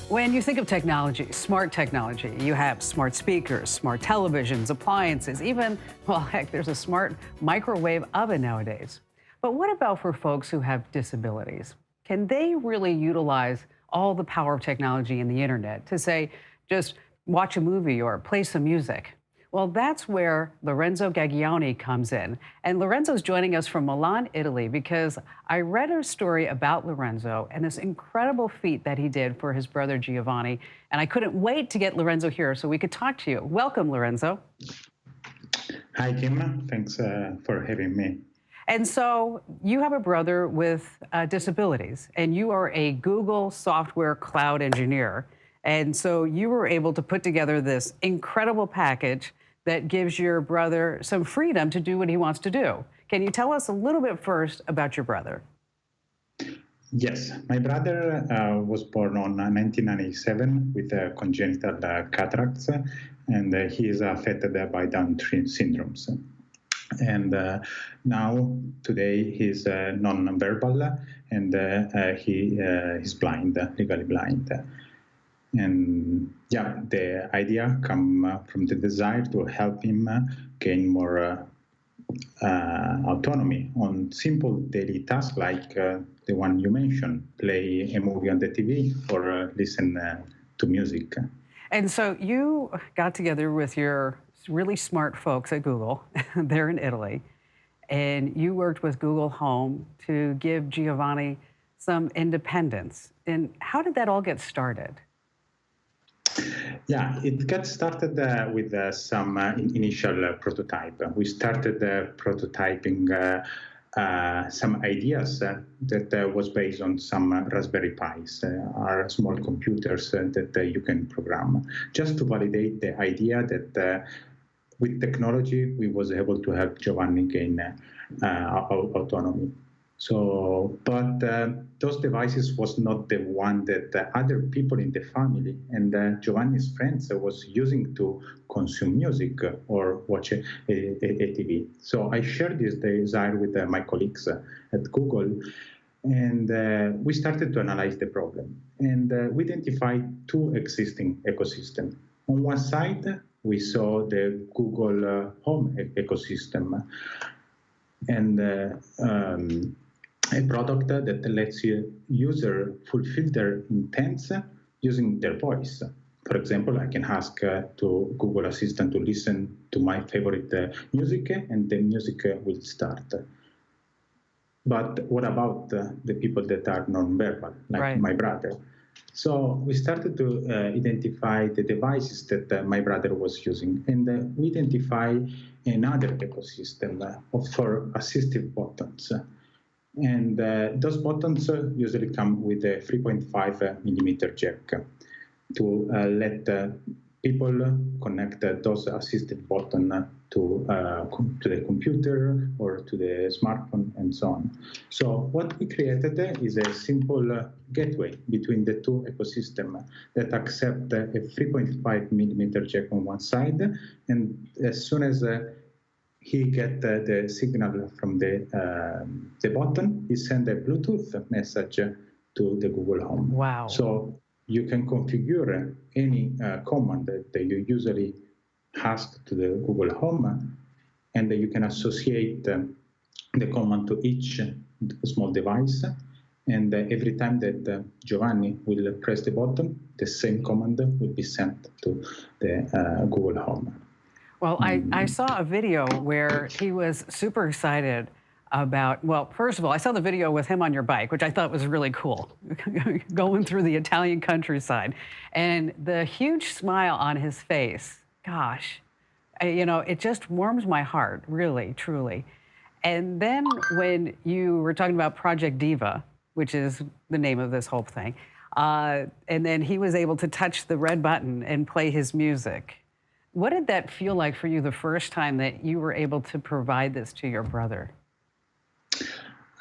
When you think of technology, you have smart speakers, smart televisions, appliances, even, well, heck, there's a smart microwave oven nowadays. But what about for folks who have disabilities? Can they really utilize all the power of technology and the internet to, say, just watch a movie or play some music? Well, that's where Lorenzo Caggioni comes in. And Lorenzo's joining us from Milan, Italy, because I read a story about Lorenzo and this incredible feat that he did for his brother Giovanni. And I couldn't wait to get Lorenzo here so we could talk to you. Welcome, Lorenzo. Hi, Kim. Thanks for having me. And so you have a brother with disabilities, and you are a Google software cloud engineer. And so you were able to put together this incredible package that gives your brother some freedom to do what he wants to do. Can you tell us a little bit first about your brother? Yes, my brother was born on 1997 with congenital cataracts, and he is affected by Down syndromes. And now, today, he's non-verbal, and he is blind, legally blind. And yeah, the idea come from the desire to help him gain more autonomy on simple daily tasks like the one you mentioned, play a movie on the TV or listen to music. And so you got together with your really smart folks at Google there in Italy, and you worked with Google Home to give Giovanni some independence. And how did that all get started? Yeah, it got started with some initial prototype. We started prototyping some ideas that was based on some Raspberry Pis, are small computers that you can program, just to validate the idea that with technology we was able to help Giovanni gain autonomy. So, but those devices was not the one that other people in the family and Giovanni's friends was using to consume music or watch a TV. So I shared this desire with my colleagues at Google, and we started to analyze the problem. And we identified two existing ecosystems. On one side, we saw the Google Home ecosystem, and a product that lets user fulfill their intents using their voice. For example, I can ask to Google Assistant to listen to my favorite music, and the music will start. But what about the people that are non-verbal, like my brother? So we started to identify the devices that my brother was using, and we identify another ecosystem for assistive buttons. And those buttons usually come with a 3.5 millimeter jack to let people connect those assistive buttons to the computer or to the smartphone and so on. So what we created is a simple gateway between the two ecosystems that accept a 3.5 millimeter jack on one side, and as soon as he get the signal from the button, he send a Bluetooth message to the Google Home. Wow. So you can configure any command that you usually ask to the Google Home, and you can associate the command to each small device. And every time that Giovanni will press the button, the same command will be sent to the Google Home. Well, I saw a video where he was super excited about, well, first of all, I saw the video with him on your bike, which I thought was really cool, going through the Italian countryside. And the huge smile on his face, gosh, you know, it just warms my heart, really, truly. And then when you were talking about Project DIVA, which is the name of this whole thing, and then he was able to touch the red button and play his music. What did that feel like for you the first time that you were able to provide this to your brother?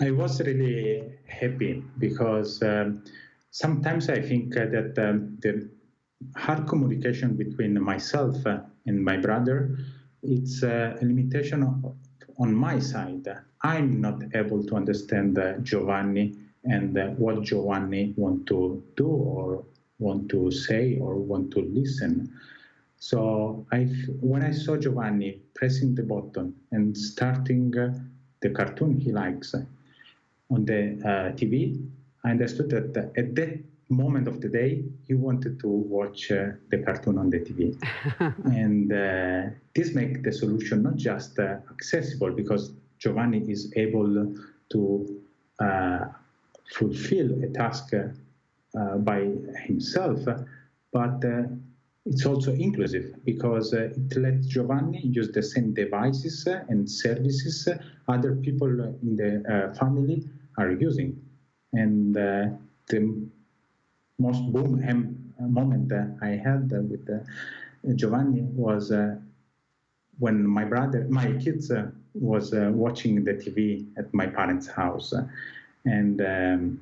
I was really happy because sometimes I think that the hard communication between myself and my brother, it's a limitation on my side. I'm not able to understand Giovanni and what Giovanni want to do or want to say or want to listen. So when I saw Giovanni pressing the button and starting the cartoon he likes on the TV, I understood that at that moment of the day, he wanted to watch the cartoon on the TV. And this makes the solution not just accessible, because Giovanni is able to fulfill a task by himself, but it's also inclusive, because it lets Giovanni use the same devices and services other people in the family are using. And the most boom moment I had with Giovanni was when my kids was watching the TV at my parents' house, and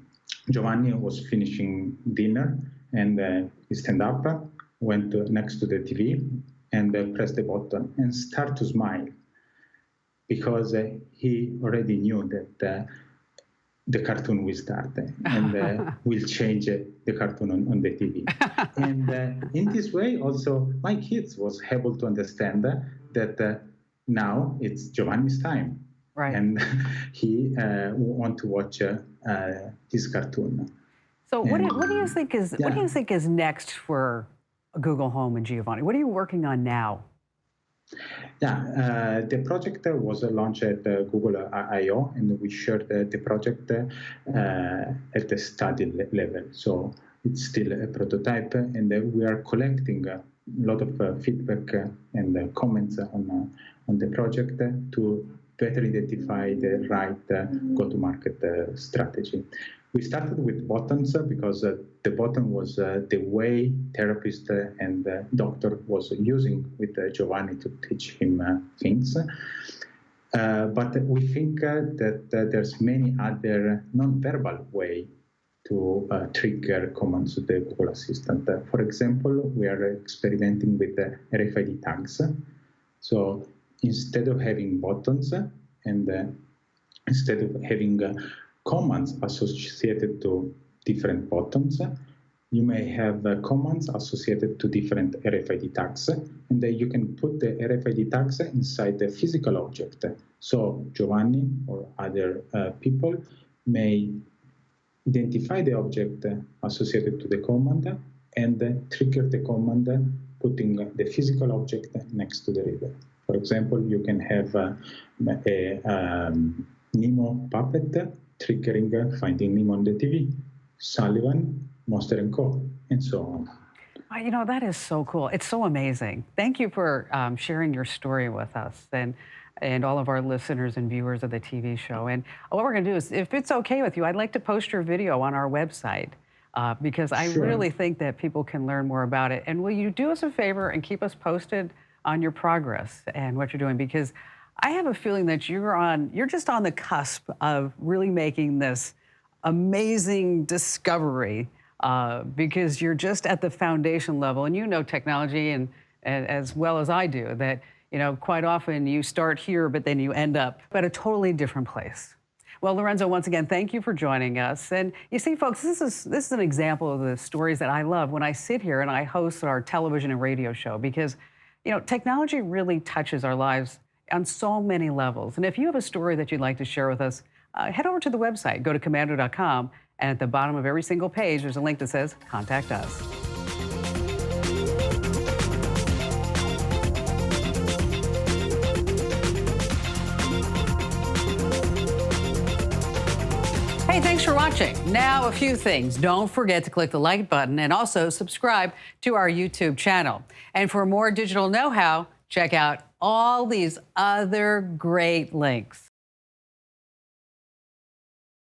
Giovanni was finishing dinner, and he stand up, went next to the TV, and pressed the button and start to smile, because he already knew that the cartoon will start and will change the cartoon on the TV. And in this way, also, my kids was able to understand that now it's Giovanni's time. Right. And he want to watch his cartoon. So what do you think is next for Google Home and Giovanni? What are you working on now? Yeah, the project was launched at Google I/O, and we shared the project at the study level. So it's still a prototype, and we are collecting a lot of feedback and comments on the project to better identify the right go-to-market strategy. We started with buttons because the button was the way therapist and doctor was using with Giovanni to teach him things. But we think that there's many other non-verbal way to trigger commands to the Google Assistant. For example, we are experimenting with RFID tags. So instead of having buttons and instead of having commands associated to different buttons, you may have commands associated to different RFID tags, and then you can put the RFID tags inside the physical object. So Giovanni or other people may identify the object associated to the command and trigger the command putting the physical object next to the reader. For example, you can have a Nemo puppet triggering Finding Nemo on the TV, Sullivan, Monster & Co., and so on. You know, that is so cool. It's so amazing. Thank you for sharing your story with us and all of our listeners and viewers of the TV show. And what we're going to do is, if it's okay with you, I'd like to post your video on our website because I really think that people can learn more about it. And will you do us a favor and keep us posted on your progress and what you're doing? Because I have a feeling that you're just on the cusp of really making this amazing discovery because you're just at the foundation level, and you know technology and as well as I do that, you know, quite often you start here, but then you end up at a totally different place. Well, Lorenzo, once again, thank you for joining us. And you see, folks, this is an example of the stories that I love when I sit here and I host our television and radio show, because, you know, technology really touches our lives on so many levels. And if you have a story that you'd like to share with us, head over to the website, go to komando.com, and at the bottom of every single page, there's a link that says, Contact Us. Hey, thanks for watching. Now, a few things. Don't forget to click the like button and also subscribe to our YouTube channel. And for more digital know-how, check out all these other great links.